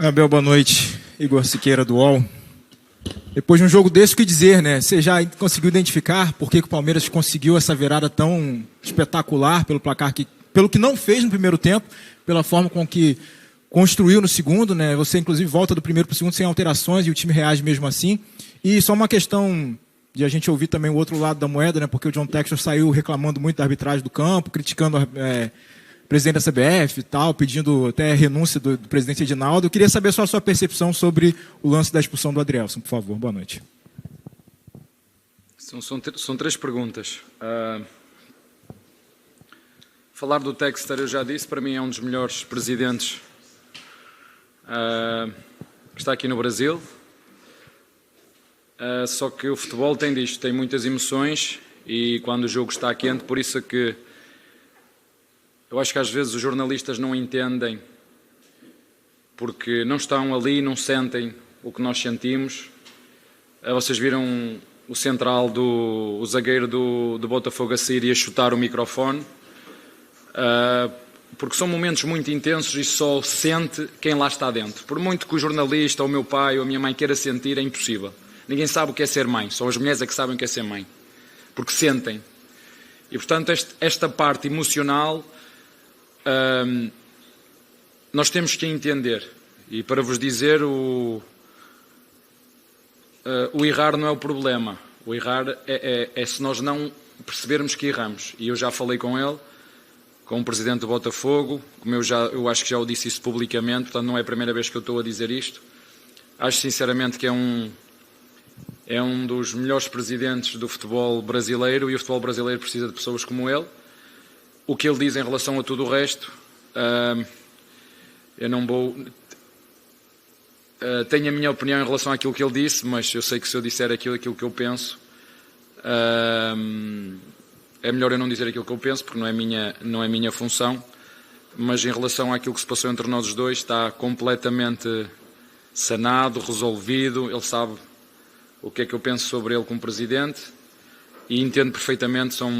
Abel, boa noite. Igor Siqueira, do UOL. Depois de um jogo desse, o que dizer, né? Você já conseguiu identificar por que o Palmeiras conseguiu essa virada tão espetacular pelo placar, pelo que não fez no primeiro tempo, pela forma com que construiu no segundo, né? Você, inclusive, volta do primeiro para o segundo sem alterações e o time reage mesmo assim. E só uma questão de a gente ouvir também o outro lado da moeda, né? Porque o John Textor saiu reclamando muito da arbitragem do campo, criticando o presidente da CBF e tal, pedindo até a renúncia do presidente Edinaldo. Eu queria saber só a sua percepção sobre o lance da expulsão do Adrielson, por favor. Boa noite. São três perguntas. Falar do Textor, eu já disse, para mim é um dos melhores presidentes que está aqui no Brasil. Só que o futebol tem disto, tem muitas emoções e quando o jogo está quente, por isso é que eu acho que às vezes os jornalistas não entendem porque não estão ali, não sentem o que nós sentimos. Vocês viram o central, o zagueiro do Botafogo a sair e a chutar o microfone, porque são momentos muito intensos e só sente quem lá está dentro. Por muito que o jornalista, ou o meu pai, ou a minha mãe queira sentir, é impossível. Ninguém sabe o que é ser mãe, só as mulheres é que sabem o que é ser mãe, porque sentem. E portanto esta parte emocional nós temos que entender. E para vos dizer, o errar não é o problema. O errar é se nós não percebermos que erramos. E eu já falei com ele, com o presidente do Botafogo, como eu acho que já o disse isso publicamente, portanto não é a primeira vez que eu estou a dizer isto. Acho sinceramente que é um dos melhores presidentes do futebol brasileiro e o futebol brasileiro precisa de pessoas como ele. O que ele diz em relação a tudo o resto, eu não vou... tenho a minha opinião em relação àquilo que ele disse, mas eu sei que se eu disser aquilo que eu penso, é melhor eu não dizer aquilo que eu penso, porque não é minha função. Mas em relação àquilo que se passou entre nós os dois, está completamente sanado, resolvido. Ele sabe o que é que eu penso sobre ele como presidente e entendo perfeitamente. São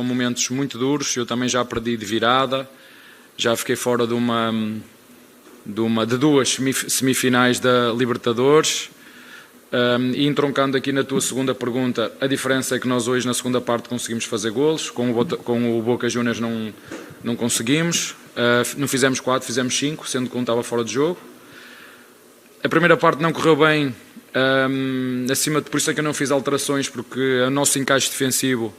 momentos muito duros. Eu também já perdi de virada, já fiquei fora de duas semifinais da Libertadores. E entroncando aqui na tua segunda pergunta, a diferença é que nós hoje na segunda parte conseguimos fazer golos, com o Boca Juniors não conseguimos. Não fizemos 4, fizemos 5, sendo que um estava fora de jogo. A primeira parte não correu bem, por isso é que eu não fiz alterações, porque o nosso encaixe defensivo,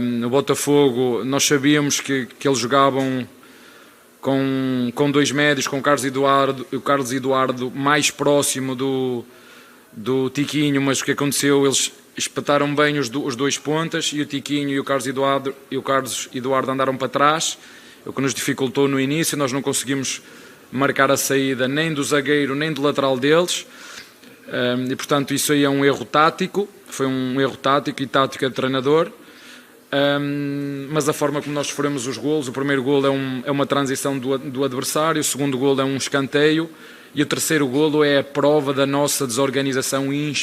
no Botafogo, nós sabíamos que eles jogavam com dois médios, com o Carlos Eduardo mais próximo do Tiquinho, mas o que aconteceu, eles espetaram bem os dois pontas e o Tiquinho e o Carlos Eduardo andaram para trás, o que nos dificultou no início. Nós não conseguimos marcar a saída nem do zagueiro nem do lateral deles, e portanto isso aí é um erro tático, foi um erro tático e tática de treinador. Mas a forma como nós sofremos os golos, o primeiro golo é uma transição do adversário, o segundo golo é um escanteio e o terceiro golo é a prova da nossa desorganização e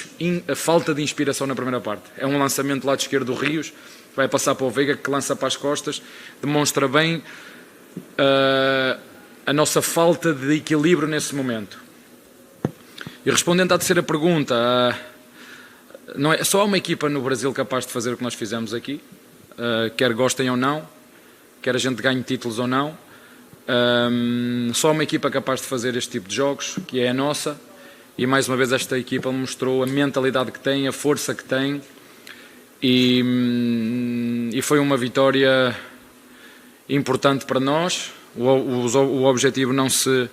a falta de inspiração na primeira parte. É um lançamento do lado esquerdo do Rios, vai passar para o Veiga, que lança para as costas, demonstra bem a nossa falta de equilíbrio nesse momento. E respondendo à terceira pergunta, não é só uma equipa no Brasil capaz de fazer o que nós fizemos aqui, quer gostem ou não, quer a gente ganhe títulos ou não, só uma equipa capaz de fazer este tipo de jogos, que é a nossa, e mais uma vez esta equipa mostrou a mentalidade que tem, a força que tem, e foi uma vitória importante para nós. O objetivo não se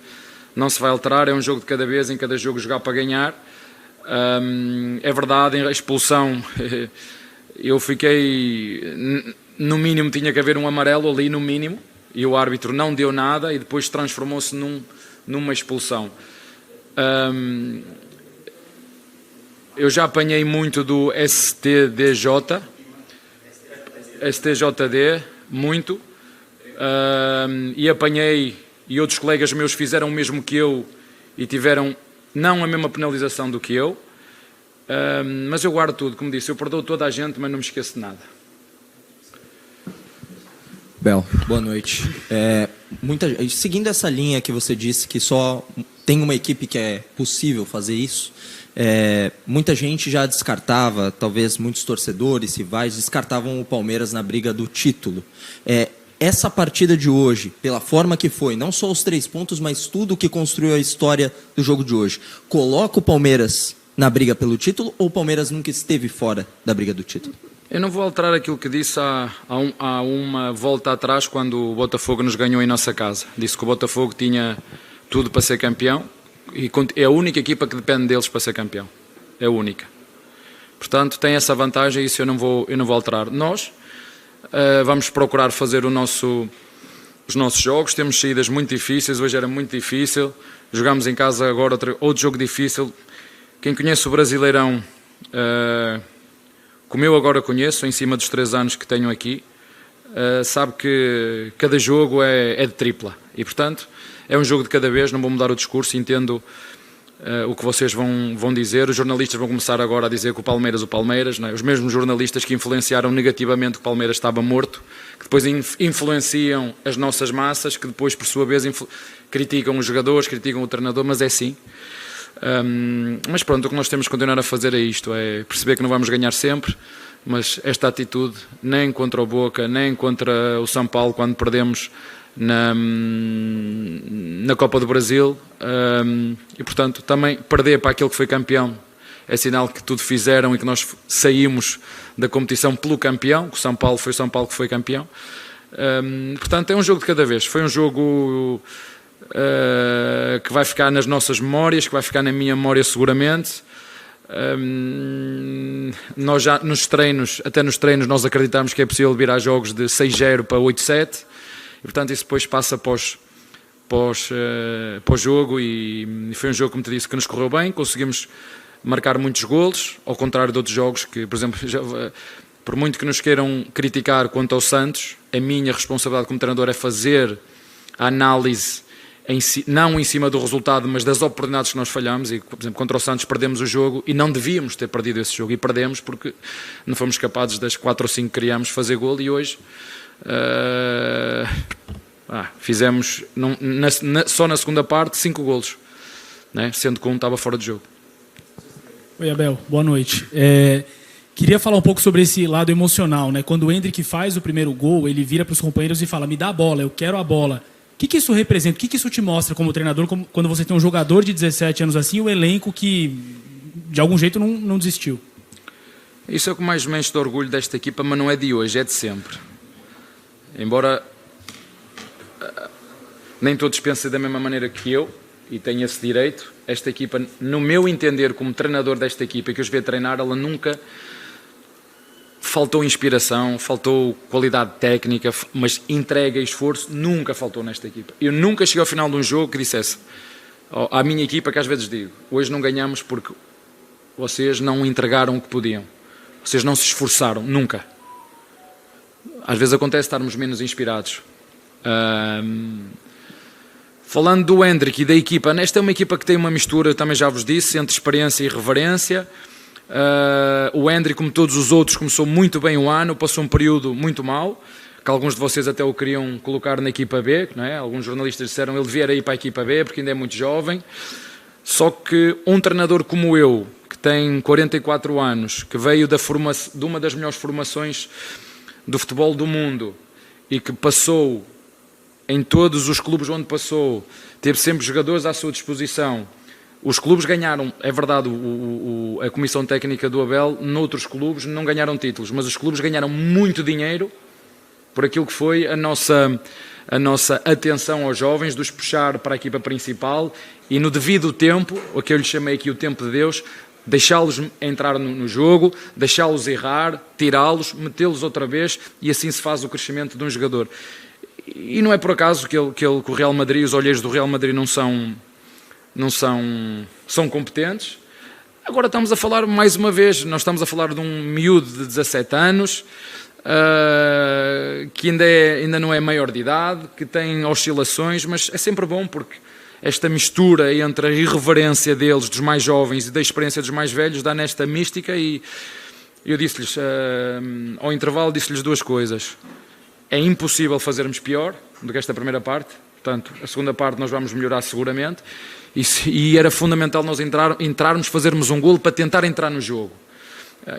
vai alterar, é um jogo de cada vez, em cada jogo jogar para ganhar. É verdade, a expulsão, eu fiquei, no mínimo tinha que haver um amarelo ali, no mínimo, e o árbitro não deu nada e depois transformou-se numa expulsão. Eu já apanhei muito do STJD, muito, e apanhei, e outros colegas meus fizeram o mesmo que eu e tiveram não a mesma penalização do que eu, mas eu guardo tudo, como disse, eu perdoo toda a gente, mas não me esqueço de nada. Bel, boa noite. Seguindo essa linha que você disse que só tem uma equipe que é possível fazer isso. Muita gente já descartava, talvez muitos torcedores, rivais, descartavam o Palmeiras na briga do título. Essa partida de hoje, pela forma que foi, não só os 3 pontos, mas tudo que construiu a história do jogo de hoje, coloca o Palmeiras na briga pelo título ou o Palmeiras nunca esteve fora da briga do título? Eu não vou alterar aquilo que disse há uma volta atrás, quando o Botafogo nos ganhou em nossa casa. Disse que o Botafogo tinha tudo para ser campeão e é a única equipa que depende deles para ser campeão. É a única. Portanto, tem essa vantagem e isso eu não vou alterar. Nós vamos procurar fazer os nossos jogos. Temos saídas muito difíceis. Hoje era muito difícil. Jogamos em casa agora outro jogo difícil. Quem conhece o Brasileirão... como eu agora conheço, em cima dos 3 anos que tenho aqui, sabe que cada jogo é de tripla. E, portanto, é um jogo de cada vez, não vou mudar o discurso, entendo o que vocês vão dizer. Os jornalistas vão começar agora a dizer que o Palmeiras, não é? Os mesmos jornalistas que influenciaram negativamente que o Palmeiras estava morto, que depois influenciam as nossas massas, que depois, por sua vez, criticam os jogadores, criticam o treinador, mas é assim. Mas pronto, o que nós temos que continuar a fazer é isto, é perceber que não vamos ganhar sempre, mas esta atitude, nem contra o Boca, nem contra o São Paulo, quando perdemos na Copa do Brasil, e portanto também perder para aquele que foi campeão é sinal que tudo fizeram e que nós saímos da competição pelo campeão, que o São Paulo foi o São Paulo que foi campeão. Portanto é um jogo de cada vez, foi um jogo... que vai ficar nas nossas memórias, que vai ficar na minha memória seguramente. Nós já até nos treinos nós acreditamos que é possível virar jogos de 6-0 para 8-7 e portanto isso depois passa pós jogo e foi um jogo, como te disse, que nos correu bem, conseguimos marcar muitos golos, ao contrário de outros jogos que, por exemplo, por muito que nos queiram criticar quanto ao Santos, a minha responsabilidade como treinador é fazer a análise não em cima do resultado, mas das oportunidades que nós falhamos. E, por exemplo, contra o Santos perdemos o jogo e não devíamos ter perdido esse jogo, e perdemos porque não fomos capazes das 4 ou 5 que criámos fazer golo, e hoje fizemos só na segunda parte 5 golos, né? Sendo que um estava fora de jogo. Oi, Abel, boa noite. Queria falar um pouco sobre esse lado emocional, né? Quando o Endrick faz o primeiro gol, ele vira para os companheiros e fala: me dá a bola, eu quero a bola. O que isso representa? O que isso te mostra como treinador, quando você tem um jogador de 17 anos assim e o elenco que, de algum jeito, não desistiu? Isso é o que mais me enche de orgulho desta equipa, mas não é de hoje, é de sempre. Embora nem todos pensem da mesma maneira que eu, e tenho esse direito, esta equipa, no meu entender como treinador desta equipa, que eu os vi a treinar, ela nunca... faltou inspiração, faltou qualidade técnica, mas entrega e esforço nunca faltou nesta equipa. Eu nunca cheguei ao final de um jogo que dissesse à minha equipa, que às vezes digo: hoje não ganhamos porque vocês não entregaram o que podiam, vocês não se esforçaram, nunca. Às vezes acontece estarmos menos inspirados. Falando do Endrick e da equipa, esta é uma equipa que tem uma mistura, eu também já vos disse, entre experiência e reverência. O Endrick, como todos os outros, começou muito bem o ano, passou um período muito mau, que alguns de vocês até o queriam colocar na equipa B, não é? Alguns jornalistas disseram ele devia ir para a equipa B porque ainda é muito jovem. Só que um treinador como eu, que tem 44 anos, que veio de uma das melhores formações do futebol do mundo e que passou em todos os clubes onde passou, teve sempre jogadores à sua disposição. Os clubes ganharam, é verdade, a comissão técnica do Abel, noutros clubes não ganharam títulos, mas os clubes ganharam muito dinheiro por aquilo que foi a nossa atenção aos jovens, de os puxar para a equipa principal e no devido tempo, o que eu lhe chamei aqui o tempo de Deus, deixá-los entrar no jogo, deixá-los errar, tirá-los, metê-los outra vez, e assim se faz o crescimento de um jogador. E não é por acaso que o Real Madrid, os olheiros do Real Madrid são competentes. Agora estamos a falar, mais uma vez, nós estamos a falar de um miúdo de 17 anos, que ainda não é maior de idade, que tem oscilações, mas é sempre bom porque esta mistura entre a irreverência deles, dos mais jovens, e da experiência dos mais velhos, dá nesta mística. E eu disse-lhes, ao intervalo, disse-lhes 2 coisas. É impossível fazermos pior do que esta primeira parte, portanto, a segunda parte nós vamos melhorar seguramente. E era fundamental nós entrarmos, fazermos um golo para tentar entrar no jogo.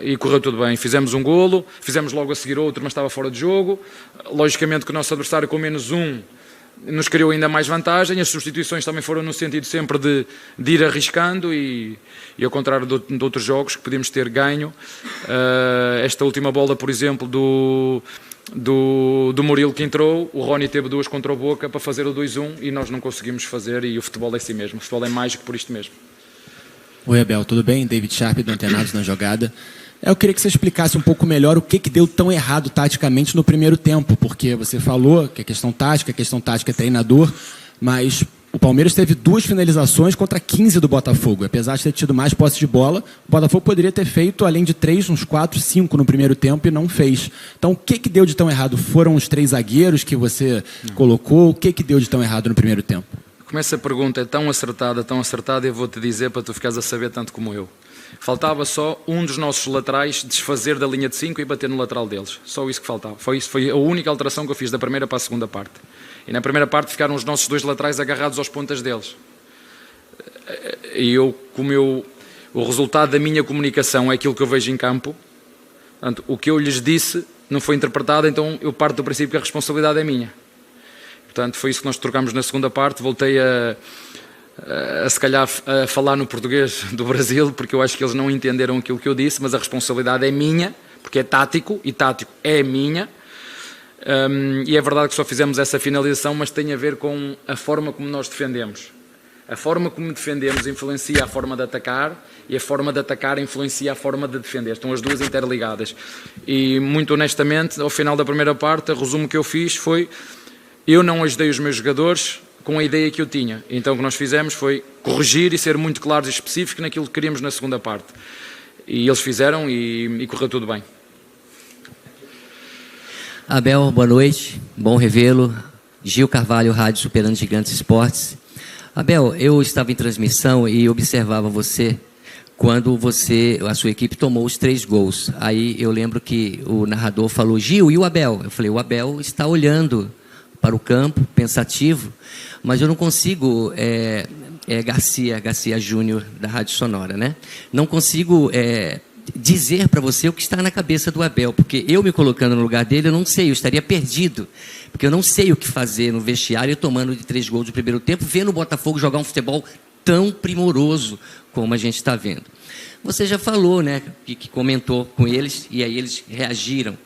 E correu tudo bem, fizemos um golo, fizemos logo a seguir outro, mas estava fora de jogo. Logicamente que o nosso adversário com -1 nos criou ainda mais vantagem. As substituições também foram no sentido sempre de ir arriscando e ao contrário de outros jogos que podíamos ter ganho. Esta última bola, por exemplo, do Murilo que entrou, o Rony teve 2 contra o Boca para fazer o 2-1 e nós não conseguimos fazer, e o futebol é assim mesmo, o futebol é mágico por isto mesmo. Oi, Abel, tudo bem? David Sharp, do Antenados na Jogada. Eu queria que você explicasse um pouco melhor o que deu tão errado taticamente no primeiro tempo, porque você falou que a questão tática é treinador, mas o Palmeiras teve 2 finalizações contra 15 do Botafogo. Apesar de ter tido mais posse de bola, o Botafogo poderia ter feito, além de 3, uns 4, 5 no primeiro tempo e não fez. Então, o que deu de tão errado? Foram os 3 zagueiros que você colocou? O que deu de tão errado no primeiro tempo? Como essa pergunta é tão acertada, eu vou-te dizer para tu ficares a saber tanto como eu. Faltava só um dos nossos laterais desfazer da linha de 5 e bater no lateral deles. Só isso que faltava. Foi a única alteração que eu fiz da primeira para a segunda parte. E na primeira parte ficaram os nossos 2 laterais agarrados aos pontas deles. E o resultado da minha comunicação é aquilo que eu vejo em campo. Portanto, o que eu lhes disse não foi interpretado, então eu parto do princípio que a responsabilidade é minha. Portanto, foi isso que nós trocámos na segunda parte. Voltei se calhar a falar no português do Brasil, porque eu acho que eles não entenderam aquilo que eu disse, mas a responsabilidade é minha, porque é tático, e tático é minha. E é verdade que só fizemos essa finalização, mas tem a ver com a forma como nós defendemos. A forma como defendemos influencia a forma de atacar, e a forma de atacar influencia a forma de defender. Estão as duas interligadas. E muito honestamente, ao final da primeira parte, o resumo que eu fiz foi: eu não ajudei os meus jogadores com a ideia que eu tinha. Então o que nós fizemos foi corrigir e ser muito claros e específicos naquilo que queríamos na segunda parte. E eles fizeram e correu tudo bem. Abel, boa noite, bom revê-lo. Gil Carvalho, Rádio Superando Gigantes Esportes. Abel, eu estava em transmissão e observava você quando a sua equipe tomou os 3 gols. Aí eu lembro que o narrador falou: Gil, e o Abel? Eu falei: o Abel está olhando para o campo, pensativo, mas eu não consigo, Garcia Júnior, da Rádio Sonora, né? Não consigo dizer para você o que está na cabeça do Abel, porque eu me colocando no lugar dele, eu não sei, eu estaria perdido, porque eu não sei o que fazer no vestiário, tomando de 3 gols no primeiro tempo, vendo o Botafogo jogar um futebol tão primoroso como a gente está vendo. Você já falou, né, que comentou com eles, e aí eles reagiram,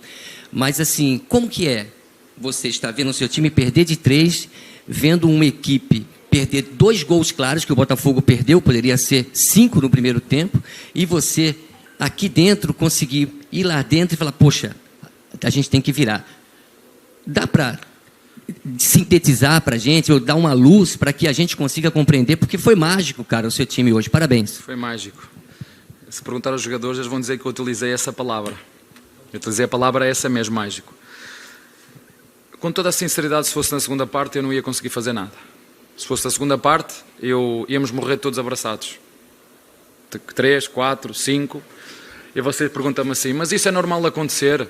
mas assim, como que é? Você está vendo o seu time perder de 3, vendo uma equipe perder 2 gols claros, que o Botafogo perdeu, poderia ser 5 no primeiro tempo, e você aqui dentro conseguir ir lá dentro e falar: poxa, a gente tem que virar. Dá para sintetizar para a gente, ou dar uma luz para que a gente consiga compreender, porque foi mágico, cara, o seu time hoje. Parabéns. Foi mágico. Se perguntar aos jogadores, eles vão dizer que eu utilizei essa palavra. Eu utilizei a palavra essa mesmo, mágico. Com toda a sinceridade, se fosse na segunda parte, eu não ia conseguir fazer nada. Se fosse na segunda parte, íamos morrer todos abraçados. 3, 4, 5. E você pergunta-me assim: mas isso é normal de acontecer?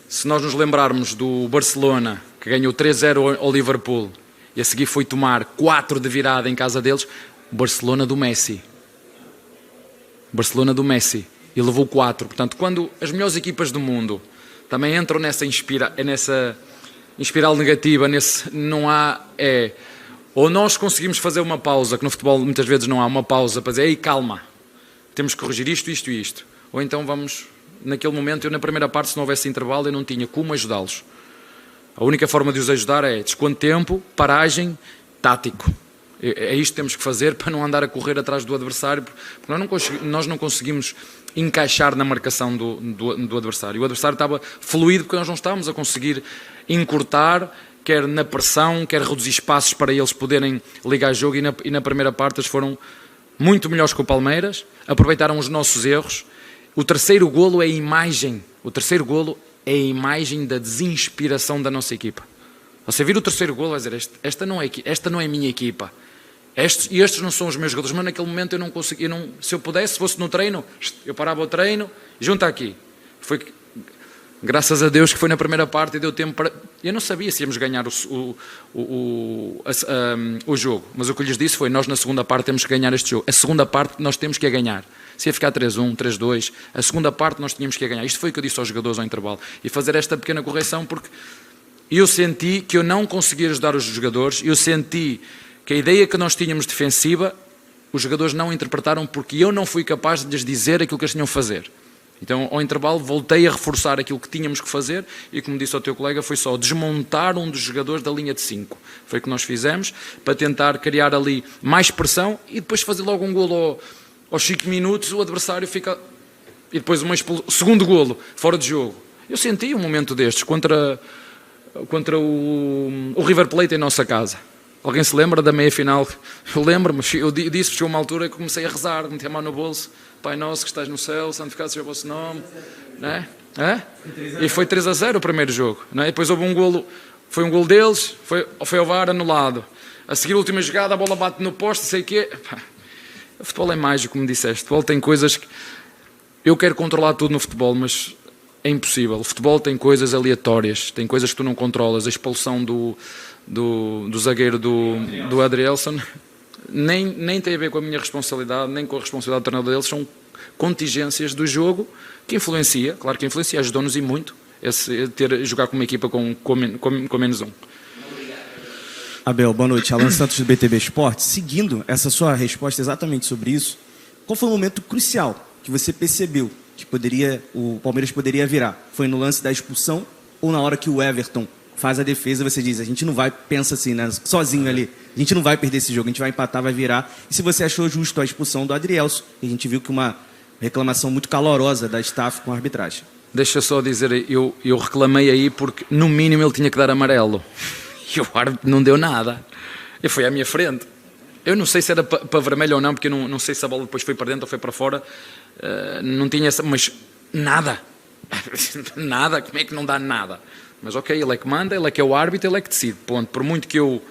Se nós nos lembrarmos do Barcelona, que ganhou 3-0 ao Liverpool, e a seguir foi tomar 4 de virada em casa deles, Barcelona do Messi. Barcelona do Messi. E levou 4. Portanto, quando as melhores equipas do mundo também entram nessa espiral negativa, não há... Ou nós conseguimos fazer uma pausa, que no futebol muitas vezes não há uma pausa para dizer: ei, calma, temos que corrigir isto, isto e isto. Ou então vamos, naquele momento, eu na primeira parte, se não houvesse intervalo, eu não tinha como ajudá-los. A única forma de os ajudar é desconto de tempo, paragem, tático. É isto que temos que fazer para não andar a correr atrás do adversário, porque nós não conseguimos encaixar na marcação do adversário. O adversário estava fluido porque nós não estávamos a conseguir encurtar, quer na pressão, quer reduzir espaços para eles poderem ligar o jogo, e na primeira parte eles foram muito melhores que o Palmeiras, aproveitaram os nossos erros. O terceiro golo é a imagem da desinspiração da nossa equipa. Você vir o terceiro golo vai dizer: esta não é a minha equipa, estes não são os meus jogadores. Mas naquele momento eu não consegui, se eu pudesse, se fosse no treino, eu parava o treino, junta aqui. Graças a Deus que foi na primeira parte e deu tempo para... Eu não sabia se íamos ganhar o jogo, mas o que eu lhes disse foi, nós na segunda parte temos que ganhar este jogo. A segunda parte nós temos que a ganhar. Se ia ficar 3-1, 3-2, a segunda parte nós tínhamos que a ganhar. Isto foi o que eu disse aos jogadores ao intervalo. E fazer esta pequena correção porque eu senti que eu não conseguia ajudar os jogadores, eu senti que a ideia que nós tínhamos defensiva, os jogadores não interpretaram porque eu não fui capaz de lhes dizer aquilo que eles tinham a fazer. Então, ao intervalo, voltei a reforçar aquilo que tínhamos que fazer e, como disse ao teu colega, foi só desmontar um dos jogadores da linha de 5. Foi o que nós fizemos para tentar criar ali mais pressão e depois fazer logo um golo aos 5 minutos, o adversário fica... E depois segundo golo, fora de jogo. Eu senti um momento destes contra o River Plate em nossa casa. Alguém se lembra da meia-final? Eu lembro-me, eu disse, chegou uma altura que comecei a rezar, meti a mão no bolso, Pai nosso que estás no céu, santificado seja o vosso nome, né? E foi 3-0 o primeiro jogo, né? E depois houve um golo, foi um golo deles, foi ao VAR anulado. A seguir a última jogada, a bola bate no poste, sei o quê. O futebol é mágico, como disseste, o futebol tem coisas que... Eu quero controlar tudo no futebol, mas é impossível. O futebol tem coisas aleatórias, tem coisas que tu não controlas. A expulsão do zagueiro do Adrielson nem tem a ver com a minha responsabilidade, nem com a responsabilidade do treinador deles, são contingências do jogo que influencia, claro que influencia, ajudou-nos e muito jogar com uma equipa com menos um. Abel, boa noite. Alan Santos do BTB Esporte. Seguindo essa sua resposta exatamente sobre isso, qual foi o momento crucial que você percebeu que o Palmeiras poderia virar? Foi no lance da expulsão ou na hora que o Everton faz a defesa, você diz, a gente não vai, pensa assim, né, sozinho ali, a gente não vai perder esse jogo, a gente vai empatar, vai virar. E se você achou justo a expulsão do Adrielson, a gente viu que uma reclamação muito calorosa da staff com a arbitragem. Deixa só dizer, eu reclamei aí porque no mínimo ele tinha que dar amarelo e o árbitro não deu nada, e foi à minha frente. Eu não sei se era para vermelho ou não, porque eu não sei se a bola depois foi para dentro ou foi para fora, não tinha essa, mas nada, nada, como é que não dá nada? Mas ok, ele é que manda, ele é que é o árbitro, ele é que decide, ponto. Por muito que eu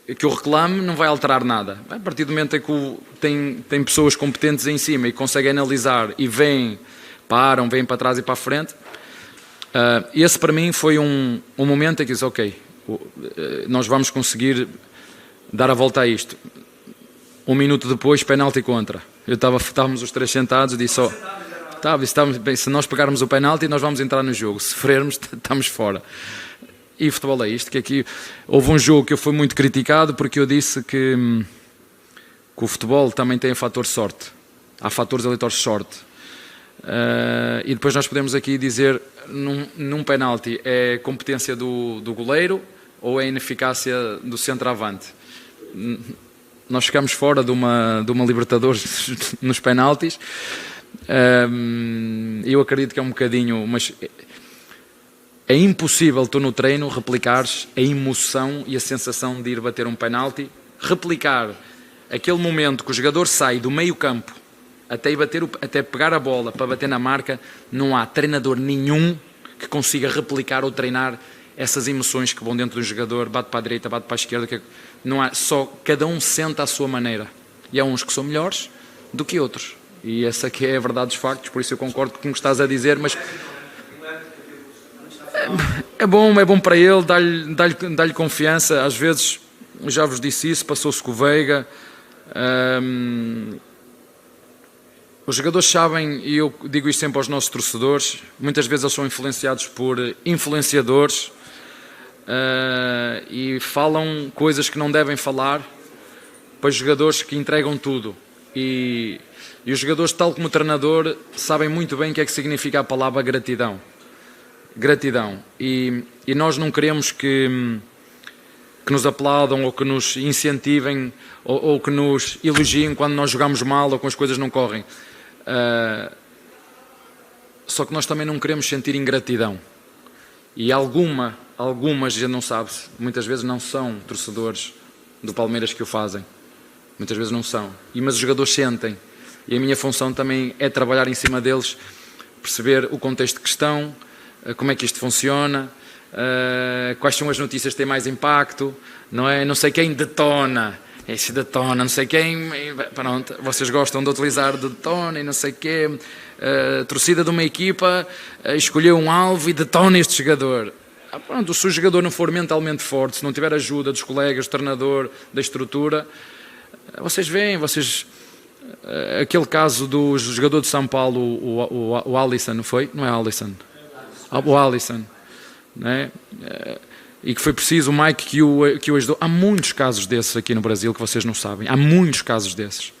reclame, não vai alterar nada. A partir do momento em que tem pessoas competentes em cima e conseguem analisar e vêm para trás e para a frente, esse para mim foi um momento em que disse, ok, nós vamos conseguir dar a volta a isto. Um minuto depois, penalti contra. Estávamos os três sentados e disse, se nós pegarmos o penalti, nós vamos entrar no jogo. Se sofrermos, estamos fora. E o futebol é isto, que aqui houve um jogo que eu fui muito criticado porque eu disse que o futebol também tem fator sorte. Há fatores aleatórios de sorte. E depois nós podemos aqui dizer, num penalti, é competência do goleiro ou é ineficácia do centroavante. Nós ficamos fora de uma Libertadores nos penaltis. Eu acredito que é um bocadinho, mas é impossível tu no treino replicares a emoção e a sensação de ir bater um penalti, replicar aquele momento que o jogador sai do meio campo até pegar a bola para bater na marca. Não há treinador nenhum que consiga replicar ou treinar essas emoções que vão dentro do jogador, bate para a direita, bate para a esquerda, não há, só cada um sente à sua maneira, e há uns que são melhores do que outros, e essa que é a verdade dos factos. Por isso eu concordo com o que estás a dizer, mas é bom para ele, dá-lhe confiança. Às vezes, já vos disse isso, passou-se com o Veiga, os jogadores sabem, e eu digo isto sempre aos nossos torcedores, muitas vezes eles são influenciados por influenciadores e falam coisas que não devem falar para os jogadores que entregam tudo. E os jogadores, tal como o treinador, sabem muito bem o que é que significa a palavra gratidão. Gratidão. E nós não queremos que nos aplaudam ou que nos incentivem ou que nos elogiem quando nós jogamos mal ou quando as coisas não correm. Só que nós também não queremos sentir ingratidão. E algumas, a gente não sabe, muitas vezes não são torcedores do Palmeiras que o fazem. Muitas vezes não são. Mas os jogadores sentem. E a minha função também é trabalhar em cima deles, perceber o contexto que estão, como é que isto funciona, quais são as notícias que têm mais impacto, não é? Não sei quem detona. Esse detona, não sei quem, pronto, vocês gostam de utilizar detona e não sei quê, a torcida de uma equipa escolheu um alvo e detona este jogador. Pronto, se o jogador não for mentalmente forte, se não tiver ajuda dos colegas, do treinador, da estrutura, vocês veem, aquele caso do jogador de São Paulo, o Alisson, não foi? Não é Alisson? O Alisson, né? E que foi preciso o Mike que o ajudou. Há muitos casos desses aqui no Brasil que vocês não sabem. Há muitos casos desses.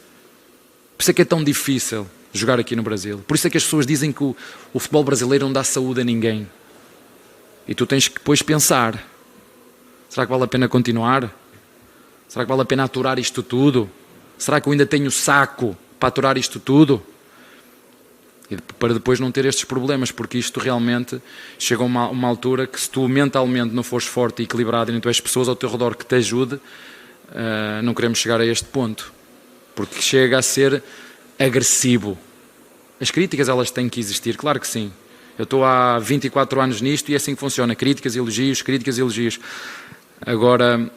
Por isso é que é tão difícil jogar aqui no Brasil. Por isso é que as pessoas dizem que o futebol brasileiro não dá saúde a ninguém. E tu tens que depois pensar, será que vale a pena continuar? Será que vale a pena aturar isto tudo? Será que eu ainda tenho saco para aturar isto tudo? E para depois não ter estes problemas, porque isto realmente chega a uma altura que se tu mentalmente não fores forte e equilibrado e não tiveres pessoas ao teu redor que te ajude, não queremos chegar a este ponto, porque chega a ser agressivo. As críticas, elas têm que existir, claro que sim. Eu estou há 24 anos nisto e é assim que funciona, críticas e elogios, críticas e elogios. Agora,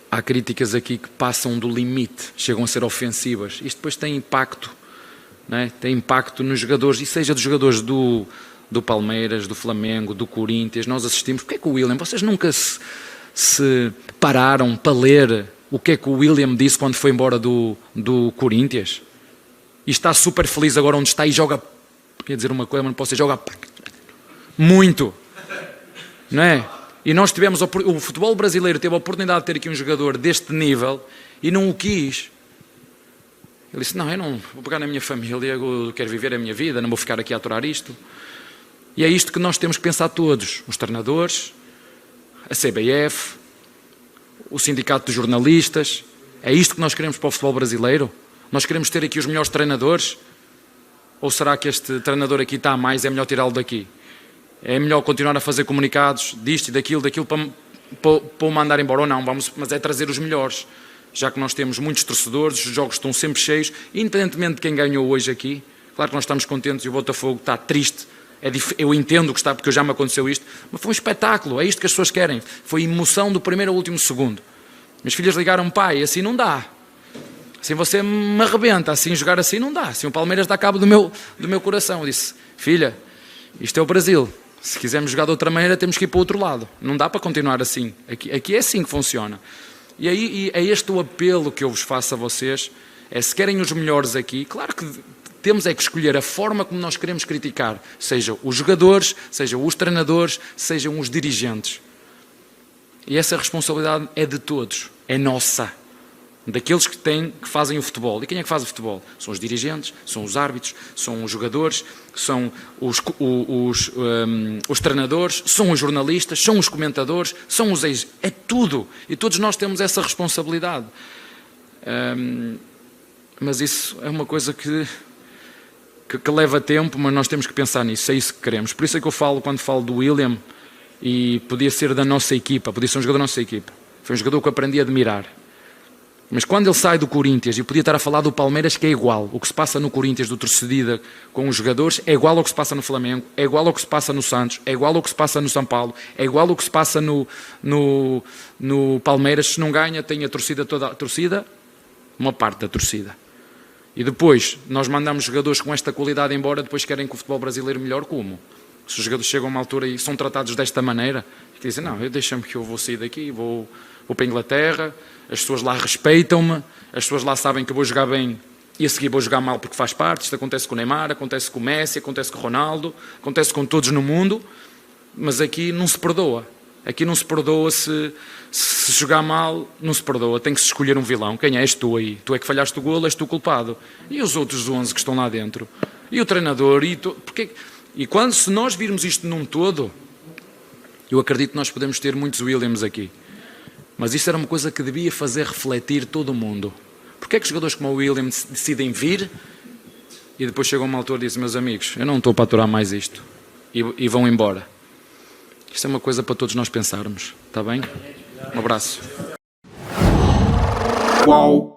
há críticas aqui que passam do limite, chegam a ser ofensivas. Isto depois tem impacto, não é? Tem impacto nos jogadores, e seja dos jogadores do Palmeiras, do Flamengo, do Corinthians. Nós assistimos. Porque é que o William, vocês nunca se pararam para ler o que é que o William disse quando foi embora do Corinthians? E está super feliz agora onde está e joga, quer dizer uma coisa, mas não posso dizer, joga muito, não é? E nós tivemos, o futebol brasileiro teve a oportunidade de ter aqui um jogador deste nível e não o quis. Ele disse, não, eu não vou pegar na minha família, eu quero viver a minha vida, não vou ficar aqui a aturar isto. E é isto que nós temos que pensar todos, os treinadores, a CBF, o sindicato de jornalistas. É isto que nós queremos para o futebol brasileiro? Nós queremos ter aqui os melhores treinadores? Ou será que este treinador aqui está a mais, é melhor tirá-lo daqui? É melhor continuar a fazer comunicados disto e daquilo para o mandar embora ou não, mas é trazer os melhores. Já que nós temos muitos torcedores, os jogos estão sempre cheios, independentemente de quem ganhou hoje aqui. Claro que nós estamos contentes e o Botafogo está triste. Eu entendo que está, porque já me aconteceu isto, mas foi um espetáculo, é isto que as pessoas querem. Foi emoção do primeiro ao último segundo. Minhas filhas ligaram, pai, assim não dá. Assim você me arrebenta, assim jogar assim não dá. Assim o Palmeiras dá cabo do meu coração. Eu disse, filha, isto é o Brasil. Se quisermos jogar de outra maneira, temos que ir para o outro lado. Não dá para continuar assim. Aqui é assim que funciona. E aí é este o apelo que eu vos faço a vocês. É, se querem os melhores aqui, claro que temos é que escolher a forma como nós queremos criticar. Sejam os jogadores, sejam os treinadores, sejam os dirigentes. E essa responsabilidade é de todos. É nossa. Daqueles que fazem o futebol. E quem é que faz o futebol? São os dirigentes, são os árbitros, são os jogadores, são os treinadores, são os jornalistas, são os comentadores, são os ex... É tudo. E todos nós temos essa responsabilidade. Mas isso é uma coisa que leva tempo, mas nós temos que pensar nisso. É isso que queremos. Por isso é que eu falo, quando falo do William, e podia ser da nossa equipa, podia ser um jogador da nossa equipa. Foi um jogador que eu aprendi a admirar. Mas quando ele sai do Corinthians, e podia estar a falar do Palmeiras, que é igual. O que se passa no Corinthians, do torcida com os jogadores, é igual ao que se passa no Flamengo, é igual ao que se passa no Santos, é igual ao que se passa no São Paulo, é igual ao que se passa no Palmeiras. Se não ganha, tem a torcida toda. A torcida, uma parte da torcida. E depois, nós mandamos jogadores com esta qualidade embora, depois querem que o futebol brasileiro melhore como? Se os jogadores chegam a uma altura e são tratados desta maneira, que dizem, não, deixa-me que eu vou sair daqui, vou para a Inglaterra, as pessoas lá respeitam-me, as pessoas lá sabem que eu vou jogar bem e a seguir vou jogar mal porque faz parte. Isto acontece com o Neymar, acontece com o Messi, acontece com o Ronaldo, acontece com todos no mundo, mas aqui não se perdoa. Aqui não se perdoa se jogar mal, não se perdoa. Tem que se escolher um vilão. Quem é? És tu aí. Tu é que falhaste o golo, és tu o culpado. E os outros 11 que estão lá dentro? E o treinador? E se nós virmos isto num todo, eu acredito que nós podemos ter muitos Williams aqui. Mas isso era uma coisa que devia fazer refletir todo o mundo. Porquê é que jogadores como o William decidem vir e depois chegam a uma altura e dizem, meus amigos, eu não estou para aturar mais isto, e vão embora? Isto é uma coisa para todos nós pensarmos, está bem? Um abraço. Uau!